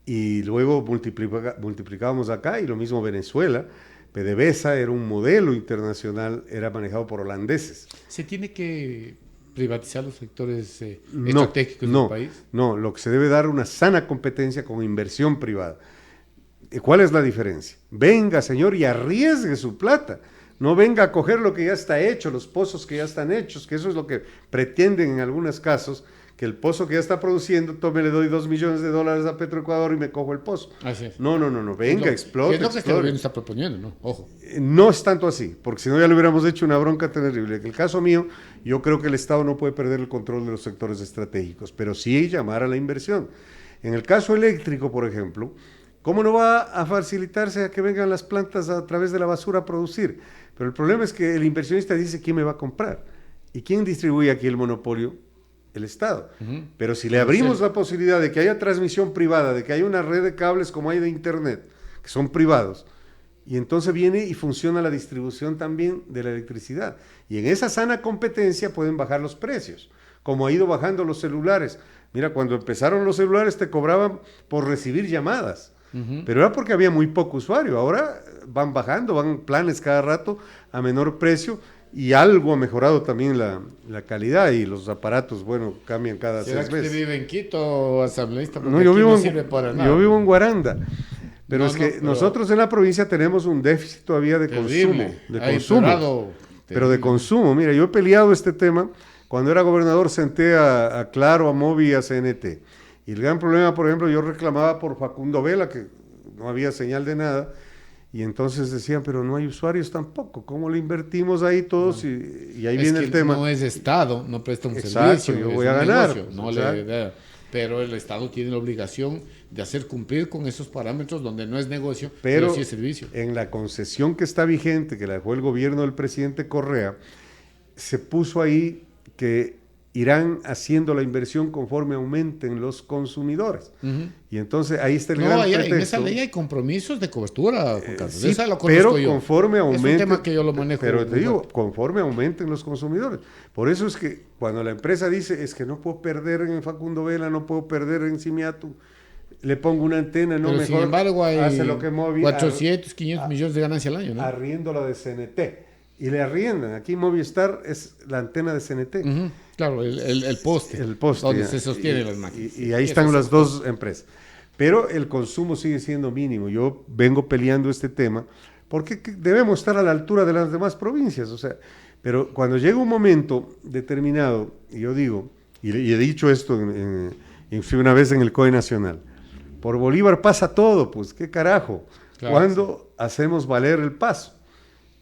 Speaker 1: y luego multiplicábamos acá, y lo mismo Venezuela. PDVSA era un modelo internacional, era manejado por holandeses.
Speaker 2: ¿Se tiene que privatizar los sectores estratégicos del país?
Speaker 1: No, lo que se debe dar una sana competencia con inversión privada. ¿Cuál es la diferencia? Venga, señor, y arriesgue su plata. No venga a coger lo que ya está hecho, los pozos que ya están hechos, que eso es lo que pretenden en algunos casos, que el pozo que ya está produciendo, le doy $2 millones a Petroecuador y me cojo el pozo.
Speaker 2: Así es.
Speaker 1: No, venga, explote.
Speaker 2: Es lo que este gobierno está proponiendo, ¿no? Ojo.
Speaker 1: No es tanto así, porque si no ya le hubiéramos hecho una bronca terrible. En el caso mío, yo creo que el Estado no puede perder el control de los sectores estratégicos, pero sí llamar a la inversión. En el caso eléctrico, por ejemplo, ¿cómo no va a facilitarse a que vengan las plantas a través de la basura a producir? Pero el problema es que el inversionista dice quién me va a comprar. ¿Y quién distribuye aquí el monopolio? El Estado. Pero si le abrimos la posibilidad de que haya transmisión privada, de que haya una red de cables como hay de internet, que son privados, y entonces viene y funciona la distribución también de la electricidad. Y en esa sana competencia pueden bajar los precios, como ha ido bajando los celulares. Mira, cuando empezaron los celulares te cobraban por recibir llamadas, pero era porque había muy poco usuario. Ahora van bajando, van planes cada rato a menor precio, y algo ha mejorado también la calidad, y los aparatos, bueno, cambian cada 6 meses.
Speaker 2: ¿Será que usted vive en Quito, asambleísta?
Speaker 1: No, yo vivo, sirve para nada. Yo vivo en Guaranda. Pero nosotros en la provincia tenemos un déficit todavía de consumo. Pero de consumo. Mira, yo he peleado este tema. Cuando era gobernador senté a Claro, a Movi y a CNT. Y el gran problema, por ejemplo, yo reclamaba por Facundo Vela, que no había señal de nada. Y entonces decían, pero no hay usuarios tampoco. ¿Cómo le invertimos ahí todos? Y ahí viene el tema.
Speaker 2: No es Estado, no presta un
Speaker 1: Exacto,
Speaker 2: servicio.
Speaker 1: Yo voy a ganar.
Speaker 2: Negocio, pero el Estado tiene la obligación de hacer cumplir con esos parámetros donde no es negocio, pero sí es servicio.
Speaker 1: En la concesión que está vigente, que la dejó el gobierno del presidente Correa, se puso ahí que irán haciendo la inversión conforme aumenten los consumidores. Y entonces ahí está el gran pretexto.
Speaker 2: En esa ley hay compromisos de cobertura, Juan Carlos.
Speaker 1: Sí, esa lo conozco pero yo. Conforme aumenten,
Speaker 2: es un tema que yo lo manejo.
Speaker 1: Pero te digo, conforme aumenten los consumidores. Por eso es que cuando la empresa dice, es que no puedo perder en Facundo Vela, no puedo perder en Simiatu, le pongo una antena, no,
Speaker 2: pero
Speaker 1: mejor
Speaker 2: sin embargo hay
Speaker 1: hace lo que Movi,
Speaker 2: 400, 500 millones de ganancia al año, ¿no?
Speaker 1: Arriéndola de CNT. Y le arriendan. Aquí Movistar es la antena de CNT.
Speaker 2: Claro, el poste.
Speaker 1: El poste.
Speaker 2: Donde se sostienen las máquinas.
Speaker 1: Y ahí están las dos empresas. Pero el consumo sigue siendo mínimo. Yo vengo peleando este tema porque debemos estar a la altura de las demás provincias. O sea, pero cuando llega un momento determinado, y yo digo, y he dicho esto una vez en el COE Nacional, por Bolívar pasa todo, pues, ¿qué carajo? Claro, ¿cuándo hacemos valer el paso?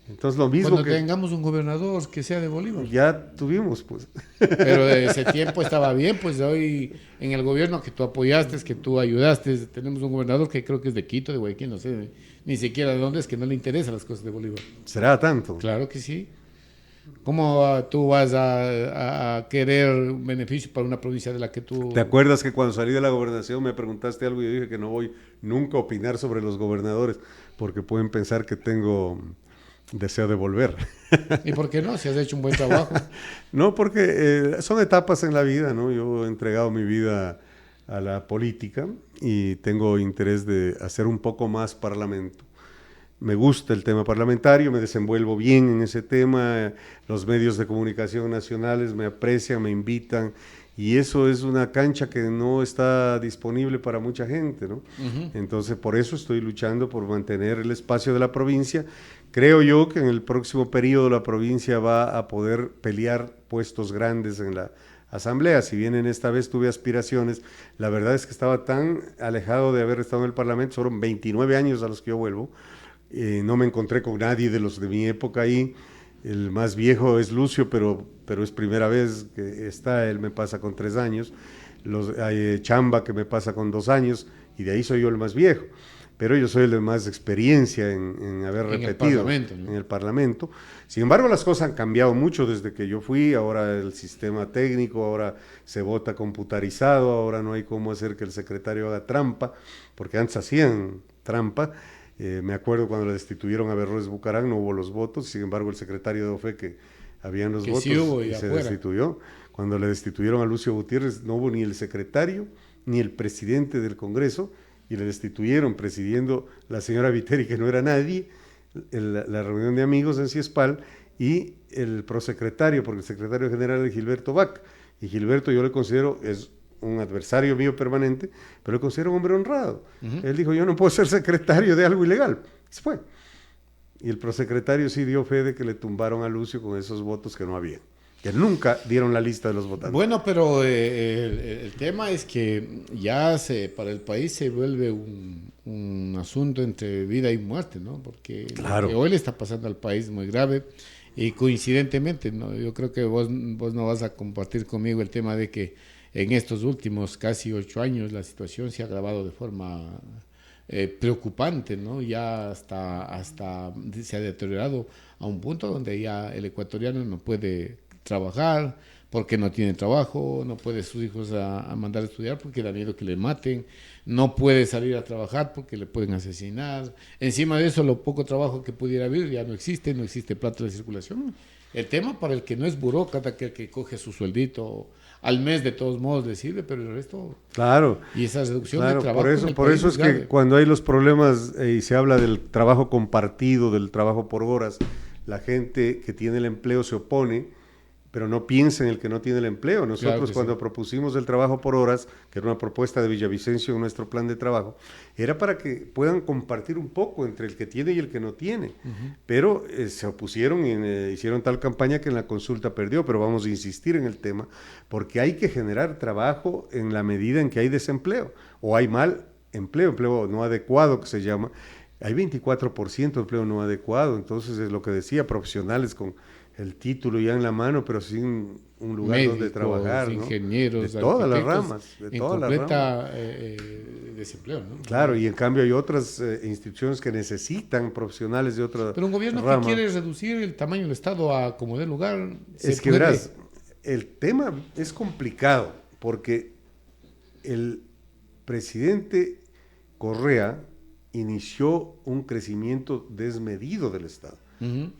Speaker 1: Entonces lo mismo
Speaker 2: cuando tengamos un gobernador que sea de Bolívar.
Speaker 1: Ya tuvimos, pues.
Speaker 2: Pero de ese tiempo estaba bien, pues hoy en el gobierno que tú apoyaste, que tú ayudaste, tenemos un gobernador que creo que es de Quito, de Guayaquil, no sé, ni siquiera de dónde es, que no le interesan las cosas de Bolívar.
Speaker 1: ¿Será tanto?
Speaker 2: Claro que sí. ¿Cómo tú vas a querer un beneficio para una provincia de la que tú...
Speaker 1: ¿Te acuerdas que cuando salí de la gobernación me preguntaste algo y yo dije que no voy nunca a opinar sobre los gobernadores porque pueden pensar que tengo deseo de volver?
Speaker 2: ¿Y por qué no? Si has hecho un buen trabajo.
Speaker 1: No, porque son etapas en la vida, ¿no? Yo he entregado mi vida a la política y tengo interés de hacer un poco más parlamento. Me gusta el tema parlamentario, me desenvuelvo bien en ese tema, los medios de comunicación nacionales me aprecian, me invitan, y eso es una cancha que no está disponible para mucha gente, ¿no? Entonces, por eso estoy luchando por mantener el espacio de la provincia. Creo yo que en el próximo periodo la provincia va a poder pelear puestos grandes en la asamblea. Si bien en esta vez tuve aspiraciones, la verdad es que estaba tan alejado de haber estado en el Parlamento, fueron 29 años a los que yo vuelvo. No me encontré con nadie de los de mi época ahí. El más viejo es Lucio, pero es primera vez que está, él me pasa con 3 años. Hay Chamba, que me pasa con 2 años, y de ahí soy yo el más viejo. Pero yo soy el de más experiencia en haber repetido en el Parlamento. Sin embargo, las cosas han cambiado mucho desde que yo fui. Ahora el sistema técnico, ahora se vota computarizado, ahora no hay cómo hacer que el secretario haga trampa, porque antes hacían trampa. Me acuerdo cuando le destituyeron a Berroes Bucarán, no hubo los votos, sin embargo el secretario de OFE que habían los votos
Speaker 2: sí hubo,
Speaker 1: y se
Speaker 2: afuera
Speaker 1: destituyó. Cuando le destituyeron a Lucio Gutiérrez no hubo ni el secretario ni el presidente del Congreso y le destituyeron presidiendo la señora Viteri, que no era nadie, la reunión de amigos en Ciespal, y el prosecretario, porque el secretario general es Gilberto Bach, y Gilberto yo le considero, es un adversario mío permanente, pero le considero un hombre honrado. Él dijo, yo no puedo ser secretario de algo ilegal. Y se fue. Y el prosecretario sí dio fe de que le tumbaron a Lucio con esos votos que no había, que nunca dieron la lista de los votantes.
Speaker 2: Bueno, pero el tema es que ya para el país se vuelve un asunto entre vida y muerte, ¿no? Porque
Speaker 1: claro,
Speaker 2: lo que hoy le está pasando al país es muy grave y coincidentemente, ¿no? Yo creo que vos no vas a compartir conmigo el tema de que en estos últimos casi 8 años la situación se ha agravado de forma preocupante, ¿no? Ya hasta se ha deteriorado a un punto donde ya el ecuatoriano no puede trabajar porque no tiene trabajo, no puede sus hijos a mandar a estudiar porque da miedo que le maten, no puede salir a trabajar porque le pueden asesinar. Encima de eso, lo poco trabajo que pudiera haber ya no existe plata de circulación. El tema para el que no es burócrata, que coge su sueldito al mes, de todos modos le sirve, pero el resto...
Speaker 1: Claro.
Speaker 2: Y esa reducción
Speaker 1: claro,
Speaker 2: de trabajo...
Speaker 1: Por eso es que cuando hay los problemas y se habla del trabajo compartido, del trabajo por horas, la gente que tiene el empleo se opone, pero no piensa en el que no tiene el empleo. Nosotros cuando propusimos el trabajo por horas, que era una propuesta de Villavicencio en nuestro plan de trabajo, era para que puedan compartir un poco entre el que tiene y el que no tiene. Pero se opusieron y hicieron tal campaña que en la consulta perdió, pero vamos a insistir en el tema, porque hay que generar trabajo en la medida en que hay desempleo, o hay mal empleo no adecuado que se llama. Hay 24% de empleo no adecuado, entonces es lo que decía, profesionales con el título ya en la mano, pero sin un lugar médicos, donde trabajar, ¿no?
Speaker 2: Ingenieros,
Speaker 1: de todas las ramas, de todas las ramas.
Speaker 2: Desempleo, ¿no?
Speaker 1: Claro, y en cambio hay otras instituciones que necesitan profesionales de otras ramas.
Speaker 2: Pero un gobierno que quiere reducir el tamaño del Estado a como dé lugar.
Speaker 1: Es que verás, el tema es complicado, porque el presidente Correa inició un crecimiento desmedido del Estado.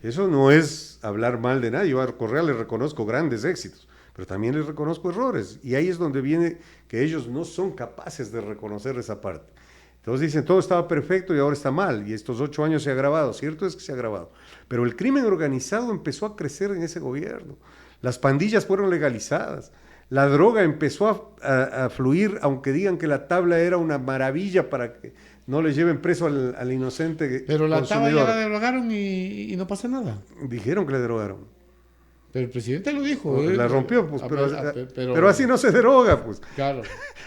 Speaker 1: Eso no es hablar mal de nadie. Yo a Correa le reconozco grandes éxitos, pero también les reconozco errores. Y ahí es donde viene que ellos no son capaces de reconocer esa parte. Entonces dicen, todo estaba perfecto y ahora está mal. Y estos 8 años se ha agravado. Cierto es que se ha agravado. Pero el crimen organizado empezó a crecer en ese gobierno. Las pandillas fueron legalizadas. La droga empezó a fluir, aunque digan que la tabla era una maravilla para que no le lleven preso al inocente.
Speaker 2: Pero la tabla ya la derogaron y no pasa nada.
Speaker 1: Dijeron que le derogaron.
Speaker 2: Pero el presidente lo dijo.
Speaker 1: La rompió, pues, pero así no se deroga, pues.
Speaker 2: Claro.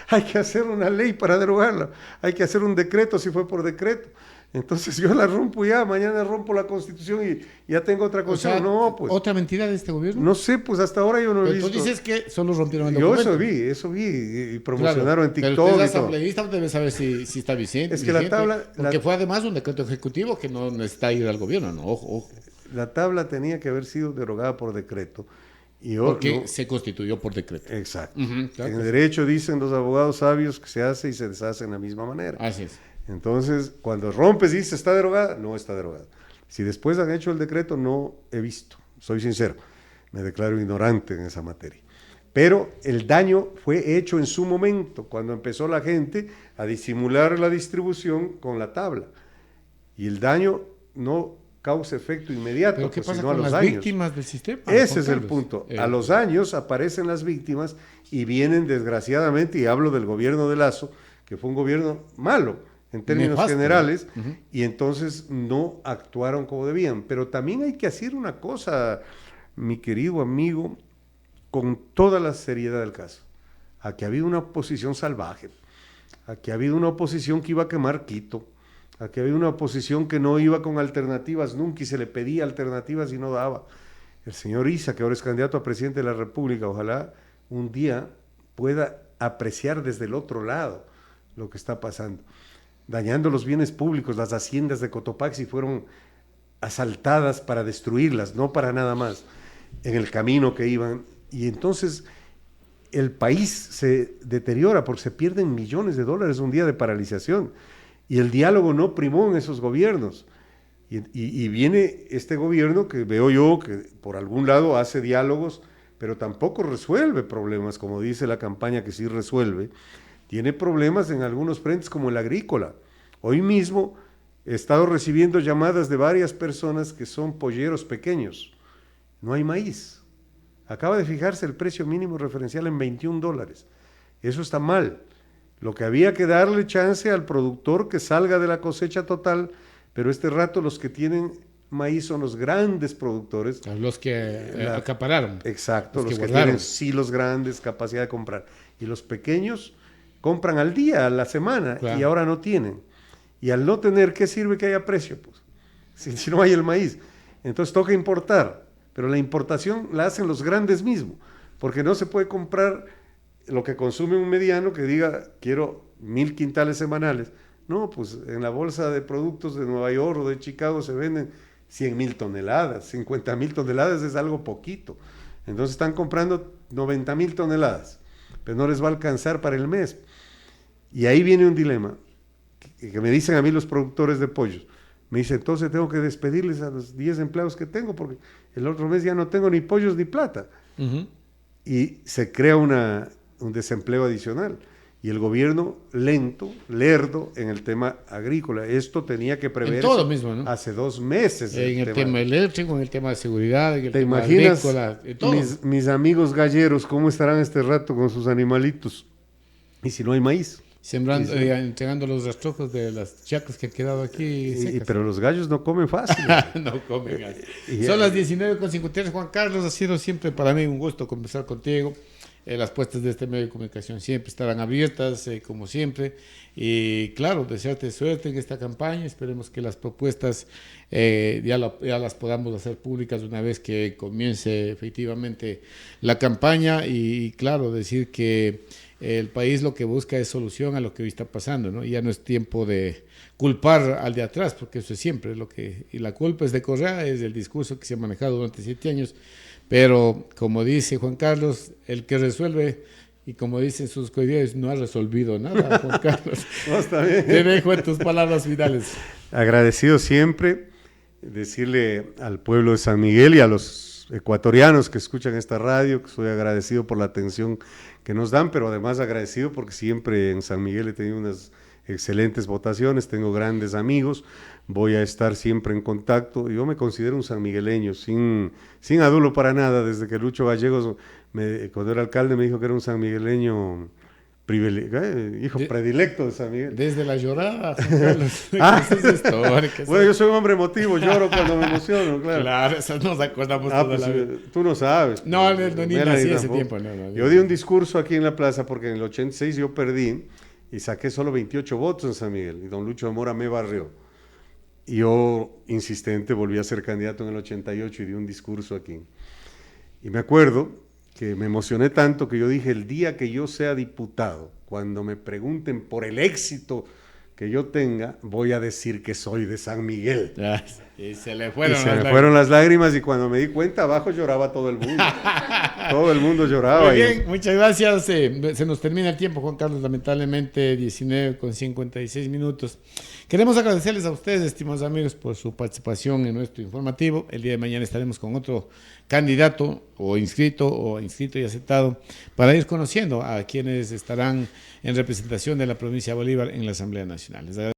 Speaker 1: Hay que hacer una ley para derogarla. Hay que hacer un decreto si fue por decreto. Entonces yo la rompo ya, mañana rompo la Constitución y ya tengo otra cosa.
Speaker 2: O sea,
Speaker 1: no, pues.
Speaker 2: ¿Otra mentira de este gobierno?
Speaker 1: No sé, pues hasta ahora yo no he visto.
Speaker 2: Tú dices que solo rompieron el
Speaker 1: documento.
Speaker 2: documento.
Speaker 1: Eso vi, y promocionaron en TikTok.
Speaker 2: Pero usted es asambleísta, debe saber si está vigente.
Speaker 1: Es que la tabla...
Speaker 2: Porque fue además un decreto ejecutivo que no necesita ir al gobierno, no, ojo.
Speaker 1: La tabla tenía que haber sido derogada por decreto.
Speaker 2: Porque se constituyó por decreto.
Speaker 1: Exacto. Claro, en derecho dicen los abogados sabios que se hace y se deshace en la misma manera.
Speaker 2: Así es.
Speaker 1: Entonces, cuando rompes y dices, ¿está derogada? No está derogada. Si después han hecho el decreto, no he visto. Soy sincero, me declaro ignorante en esa materia. Pero el daño fue hecho en su momento, cuando empezó la gente a disimular la distribución con la tabla. Y el daño no causa efecto inmediato,
Speaker 2: ¿pero qué pasa
Speaker 1: sino
Speaker 2: con
Speaker 1: a los
Speaker 2: las
Speaker 1: años.
Speaker 2: Víctimas del sistema?
Speaker 1: Ese es el punto. A los años aparecen las víctimas y vienen desgraciadamente, y hablo del gobierno de Lasso, que fue un gobierno malo, en términos generales, y entonces no actuaron como debían. Pero también hay que hacer una cosa, mi querido amigo, con toda la seriedad del caso. Aquí ha habido una oposición salvaje, aquí ha habido una oposición que iba a quemar Quito, aquí ha habido una oposición que no iba con alternativas nunca y se le pedía alternativas y no daba. El señor Issa, que ahora es candidato a presidente de la República, ojalá un día pueda apreciar desde el otro lado lo que está pasando. Dañando los bienes públicos, las haciendas de Cotopaxi fueron asaltadas para destruirlas, no para nada más, en el camino que iban. Y entonces el país se deteriora porque se pierden millones de dólares un día de paralización. Y el diálogo no primó en esos gobiernos. Y viene este gobierno que veo yo que por algún lado hace diálogos, pero tampoco resuelve problemas, como dice la campaña que sí resuelve. Tiene problemas en algunos frentes como el agrícola. Hoy mismo he estado recibiendo llamadas de varias personas que son polleros pequeños. No hay maíz. Acaba de fijarse el precio mínimo referencial en $21. Eso está mal. Lo que había que darle chance al productor que salga de la cosecha total, pero este rato los que tienen maíz son los grandes productores.
Speaker 2: Los que acapararon.
Speaker 1: Exacto, los que tienen silos grandes, capacidad de comprar. Y los pequeños compran al día, a la semana, claro, y ahora no tienen. Y al no tener, ¿qué sirve que haya precio? Pues, si no hay el maíz. Entonces toca importar, pero la importación la hacen los grandes mismos, porque no se puede comprar lo que consume un mediano que diga, quiero 1,000 quintales semanales. No, pues en la bolsa de productos de Nueva York o de Chicago se venden 100,000 toneladas, 50,000 toneladas es algo poquito. Entonces están comprando 90,000 toneladas, pero no les va a alcanzar para el mes. Y ahí viene un dilema, que me dicen a mí los productores de pollos. Me dicen, entonces tengo que despedirles a los 10 empleados que tengo, porque el otro mes ya no tengo ni pollos ni plata. Y se crea un desempleo adicional. Y el gobierno lento, lerdo en el tema agrícola. Esto tenía que prever hace 2 meses.
Speaker 2: En el tema eléctrico, en el tema de seguridad, en el
Speaker 1: ¿te
Speaker 2: tema
Speaker 1: imaginas
Speaker 2: agrícola, todo.
Speaker 1: Mis amigos galleros cómo estarán este rato con sus animalitos? Y si no hay maíz.
Speaker 2: Sembrando, entregando los rastrojos de las chacras que han quedado aquí
Speaker 1: pero los gallos no comen fácil.
Speaker 2: No comen gallos. Son las 19:53. Juan Carlos, ha sido siempre para mí un gusto conversar contigo. Las puertas de este medio de comunicación siempre estarán abiertas, como siempre. Y claro, desearte suerte en esta campaña. Esperemos que las propuestas ya las podamos hacer públicas una vez que comience efectivamente la campaña. Y claro, decir que el país lo que busca es solución a lo que hoy está pasando, ¿no? Y ya no es tiempo de culpar al de atrás, porque eso es siempre y la culpa es de Correa, es del discurso que se ha manejado durante 7 años. Pero, como dice Juan Carlos, el que resuelve, y como dicen sus colegas, no ha resolvido nada, Juan Carlos.
Speaker 1: No, está bien.
Speaker 2: Te dejo en tus palabras finales.
Speaker 1: Agradecido siempre, decirle al pueblo de San Miguel y a los ecuatorianos que escuchan esta radio, que soy agradecido por la atención que nos dan, pero además agradecido porque siempre en San Miguel he tenido unas excelentes votaciones, tengo grandes amigos, voy a estar siempre en contacto. Yo me considero un sanmigueleño, sin adulo para nada. Desde que Lucho Gallegos, cuando era alcalde, me dijo que era un sanmigueleño predilecto de San Miguel.
Speaker 2: Desde la llorada, Juan Carlos.
Speaker 1: Bueno, yo soy un hombre emotivo, lloro cuando me emociono, claro.
Speaker 2: Claro, eso nos acordamos toda la vida.
Speaker 1: Tú no sabes.
Speaker 2: No, ni nací ese tiempo. No,
Speaker 1: yo di un discurso aquí en la plaza porque en el 86 yo perdí y saqué solo 28 votos en San Miguel y don Lucho de Mora me barrió. Y yo, insistente, volví a ser candidato en el 88 y di un discurso aquí. Y me acuerdo que me emocioné tanto que yo dije, el día que yo sea diputado, cuando me pregunten por el éxito que yo tenga, voy a decir que soy de San Miguel.
Speaker 2: Y se me fueron
Speaker 1: las lágrimas y cuando me di cuenta, abajo lloraba todo el mundo. Todo el mundo lloraba.
Speaker 2: Muy bien, muchas gracias. Se nos termina el tiempo, Juan Carlos, lamentablemente 19:56. Queremos agradecerles a ustedes, estimados amigos, por su participación en nuestro informativo. El día de mañana estaremos con otro candidato o inscrito y aceptado para ir conociendo a quienes estarán en representación de la provincia de Bolívar en la Asamblea Nacional.